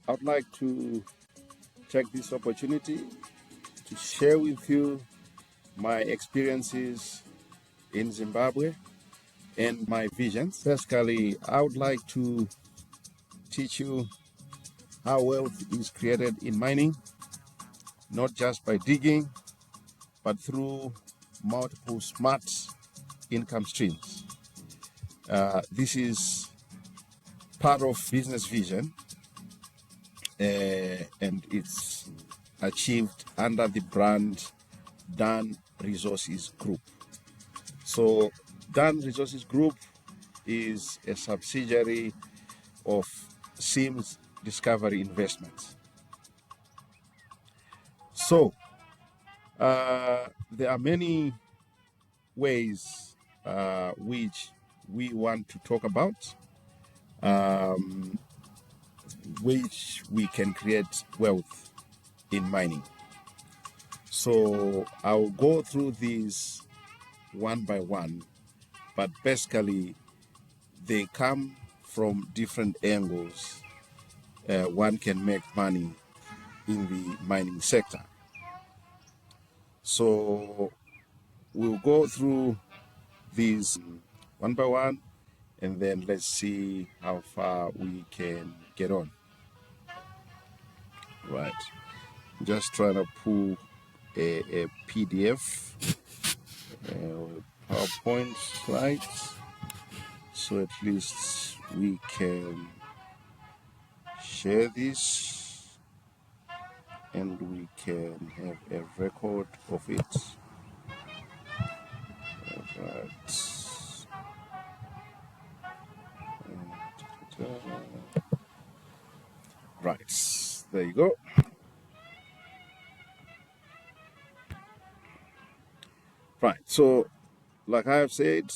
I'd like to take this opportunity to share with you my experiences in Zimbabwe and my visions. Basically, I would like to teach you how wealth is created in mining, not just by digging, but through multiple smart income streams. This is part of business vision, and it's achieved under the brand Dan Resources Group. So Dan Resources Group is a subsidiary of Sims Discovery Investments. So there are many ways which we want to talk about, which we can create wealth in mining. So I'll go through these one by one, but basically they come from different angles. One can make money in the mining sector. So we'll go through these one by one, and then let's see how far we can get on. Right. Just trying to pull a PDF, PowerPoint slides, so at least we can share this and we can have a record of it. Right, there you go. Right, so like I have said,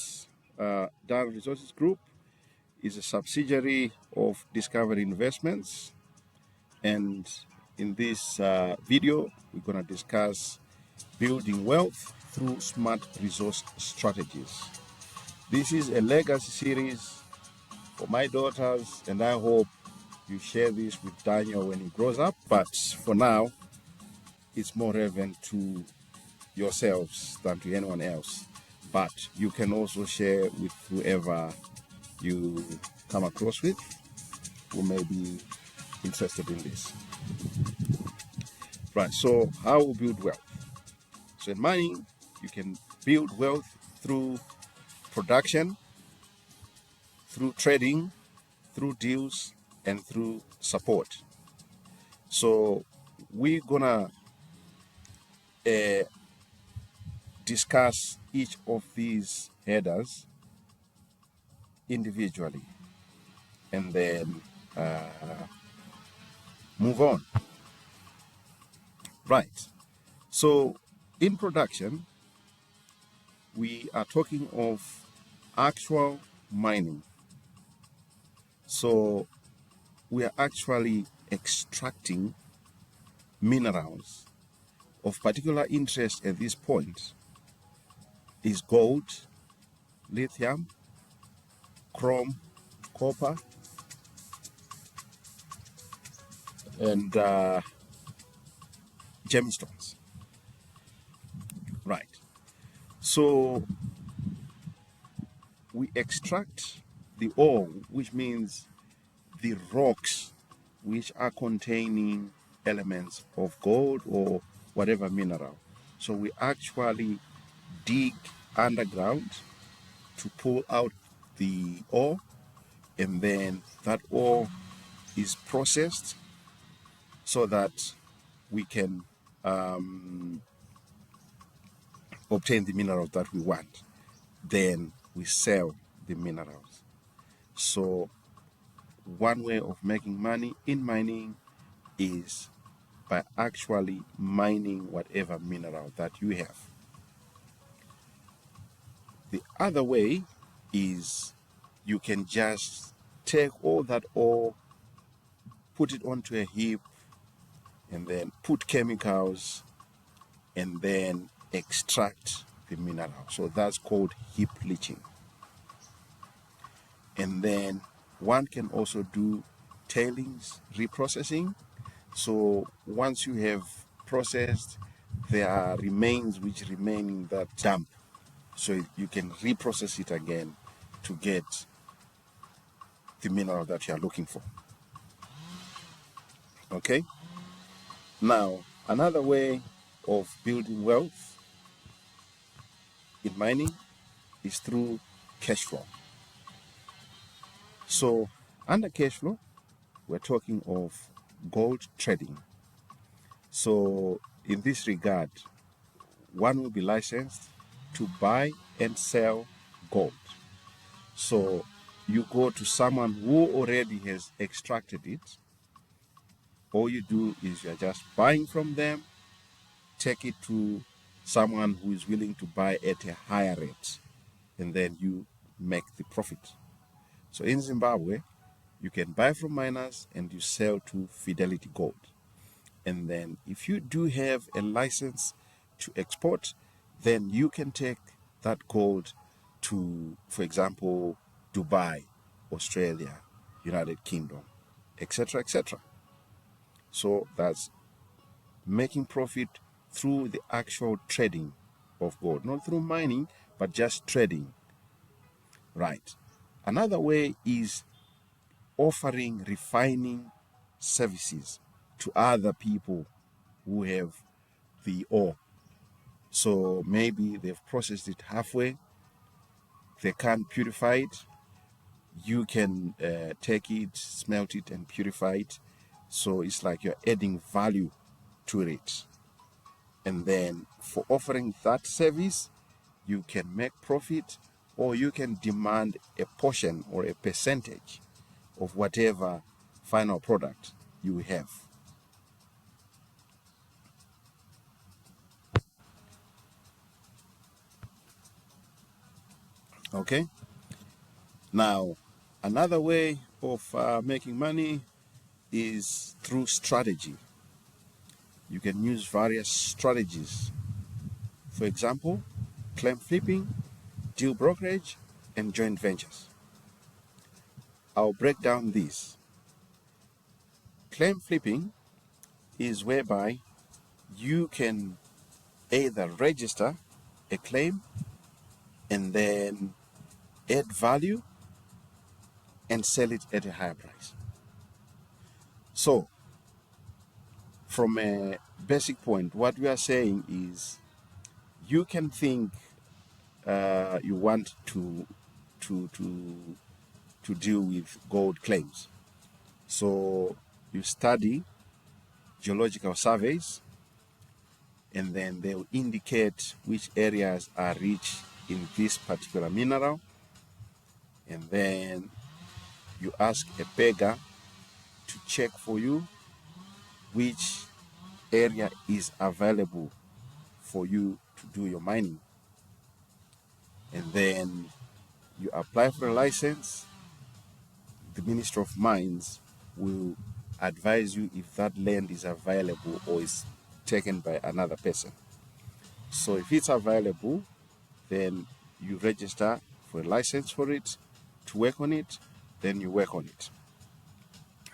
Dan Resources Group is a subsidiary of Discovery Investments, and in this video we're going to discuss building wealth through smart resource strategies. This is a legacy series for my daughters, and I hope you share this with Daniel when he grows up, but for now it's more relevant to yourselves than to anyone else. But you can also share with whoever you come across with who may be interested in this. Right, so how we build wealth. So in mining, you can build wealth through production, through trading, through deals, and through support. So we're gonna discuss each of these headers individually and then move on. Right. So in production, we are talking of actual mining. So we are actually extracting minerals of particular interest at this point is gold, lithium, chrome, copper, and gemstones. Right. So we extract the ore, which means the rocks which are containing elements of gold or whatever mineral. So we actually dig underground to pull out the ore, and then that ore is processed so that we can obtain the minerals that we want. Then we sell the minerals. So one way of making money in mining is by actually mining whatever mineral that you have. The other way is you can just take all that ore, put it onto a heap, and then put chemicals, and then extract the mineral. So that's called heap leaching. And then one can also do tailings reprocessing. So once you have processed, there are remains which remain in that dump. So you can reprocess it again to get the mineral that you are looking for. Okay? Now, another way of building wealth in mining is through cash flow. So, under cash flow, we're talking of gold trading. So, in this regard, one will be licensed to buy and sell gold. So, you go to someone who already has extracted it. All you do is you're just buying from them, take it to someone who is willing to buy at a higher rate, and then you make the profit. So in Zimbabwe, you can buy from miners and you sell to Fidelity Gold. And then if you do have a license to export, then you can take that gold to, for example, Dubai, Australia, United Kingdom, etc., etc. So that's making profit through the actual trading of gold, not through mining, but just trading. Right. Another way is offering refining services to other people who have the ore. So maybe they've processed it halfway, they can't purify it. You can take it, smelt it, and purify it. So it's like you're adding value to it. And then for offering that service, you can make profit, or you can demand a portion or a percentage of whatever final product you have. Okay? Now, another way of making money is through strategy. You can use various strategies. For example, claim flipping, deal brokerage, and joint ventures. I'll break down these. Claim flipping is whereby you can either register a claim and then add value and sell it at a higher price. So, from a basic point, what we are saying is you can think you want to deal with gold claims. So you study geological surveys, and then they will indicate which areas are rich in this particular mineral, and then you ask a beggar to check for you which area is available for you to do your mining. And then you apply for a license. The Ministry of Mines will advise you if that land is available or is taken by another person. So if it's available, then you register for a license for it, to work on it, then you work on it.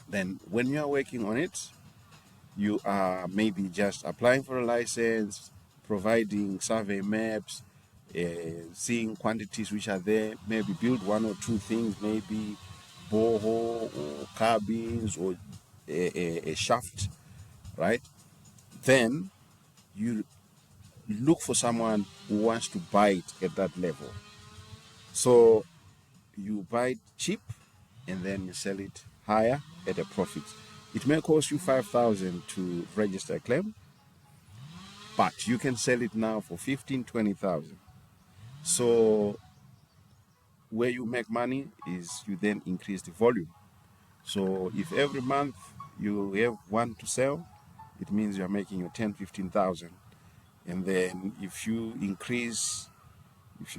Then when you are working on it, you are maybe just applying for a license, providing survey maps, seeing quantities which are there, maybe build one or two things, maybe borehole or cabins or a shaft, right? Then you look for someone who wants to buy it at that level. So you buy it cheap and then you sell it higher at a profit. It may cost you 5,000 to register a claim, but you can sell it now for 15, 20,000. So where you make money is you then increase the volume. So if every month you have one to sell, it means you're making your 10, 15,000. And then if you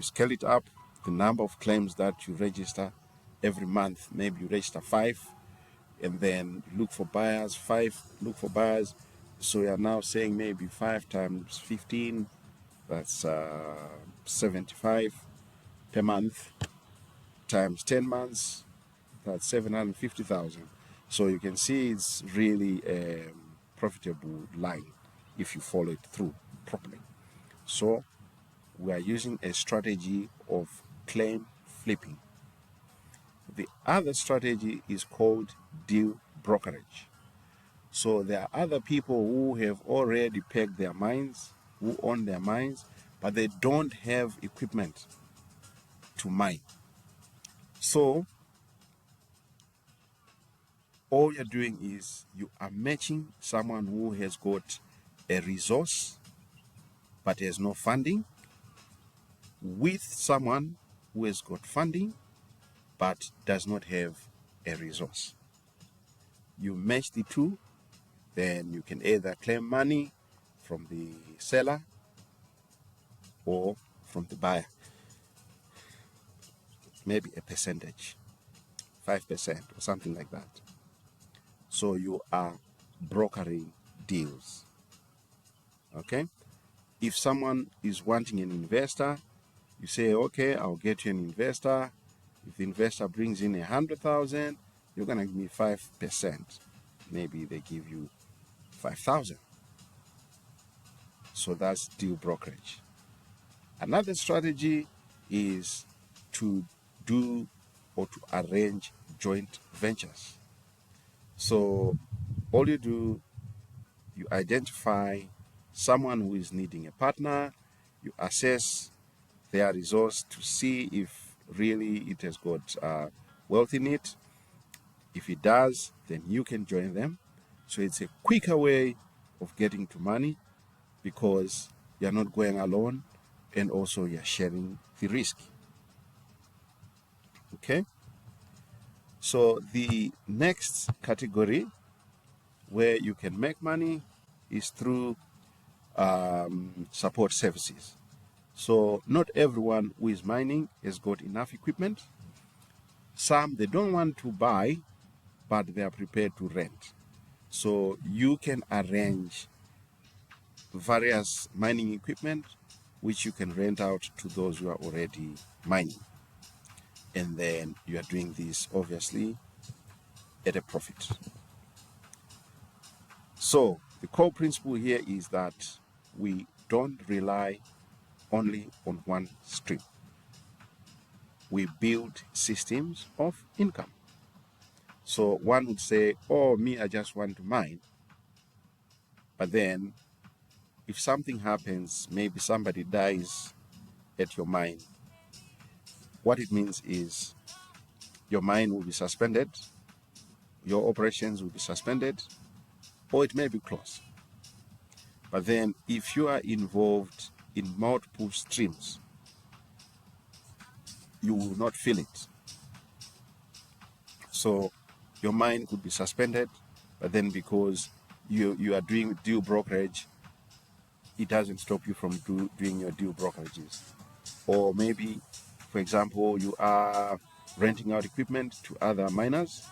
scale it up, the number of claims that you register every month, maybe you register 5, and then look for buyers, 5, look for buyers. So you're now saying maybe 5 times 15, that's 75 per month, times 10 months, that's 750,000. So you can see it's really a profitable line if you follow it through properly. So we are using a strategy of claim flipping. The other strategy is called deal brokerage. So there are other people who have already pegged their mines, who own their mines, but they don't have equipment to mine. So all you're doing is you are matching someone who has got a resource but has no funding with someone who has got funding but does not have a resource. You match the two, then you can either claim money from the seller or from the buyer, maybe a percentage, 5% or something like that. So you are brokering deals. Okay? If someone is wanting an investor, you say, okay, I'll get you an investor. If the investor brings in 100,000, you're gonna give me 5%. Maybe they give you 5,000. So that's deal brokerage. Another strategy is to do or to arrange joint ventures. So all you do, you identify someone who is needing a partner, you assess their resource to see if really it has got wealth in it. If it does, then you can join them. So it's a quicker way of getting to money because you're not going alone and also you're sharing the risk. Okay? So the next category where you can make money is through support services. So not everyone who is mining has got enough equipment. Some, they don't want to buy, but they are prepared to rent. So you can arrange various mining equipment which you can rent out to those who are already mining. And then you are doing this obviously at a profit. So the core principle here is that we don't rely only on one stream. We build systems of income. So one would say, oh, me, I just want to mine. But then if something happens, maybe somebody dies at your mine, what it means is your mine will be suspended, your operations will be suspended, or it may be closed. But then if you are involved in multiple streams, you will not feel it. So your mine could be suspended, but then because you are doing deal brokerage, it doesn't stop you from doing your deal brokerages. Or maybe, for example, you are renting out equipment to other miners,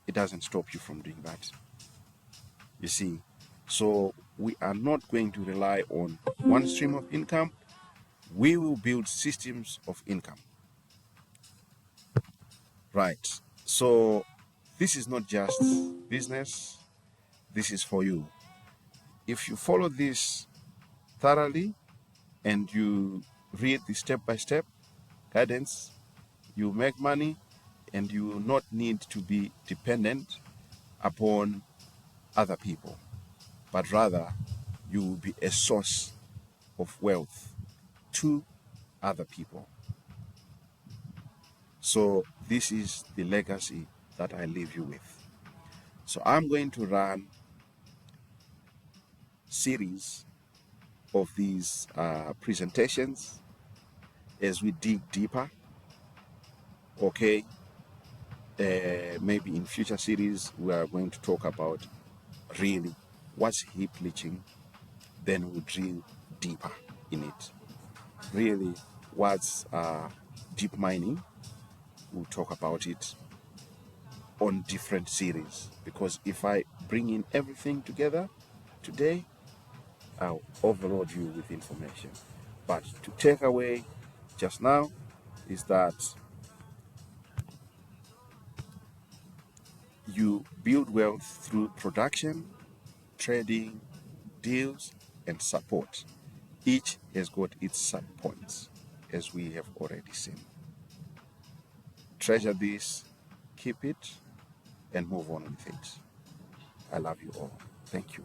it doesn't stop you from doing that. You see, so we are not going to rely on one stream of income. We will build systems of income. Right. So this is not just business, this is for you. If you follow this thoroughly and you read the step-by-step guidance, you make money and you will not need to be dependent upon other people, but rather you will be a source of wealth to other people. So this is the legacy that I leave you with. So I'm going to run series of these presentations as we dig deeper. Okay, maybe in future series we are going to talk about really what's heap leaching, then we'll drill deeper in it. Really, what's deep mining, we'll talk about it on different series, because if I bring in everything together today, I'll overload you with information. But to take away just now is that You build wealth through production, trading, deals, and support. Each has got its sub-points, as we have already seen. Treasure this, keep it, and move on with it. I love you all. Thank you.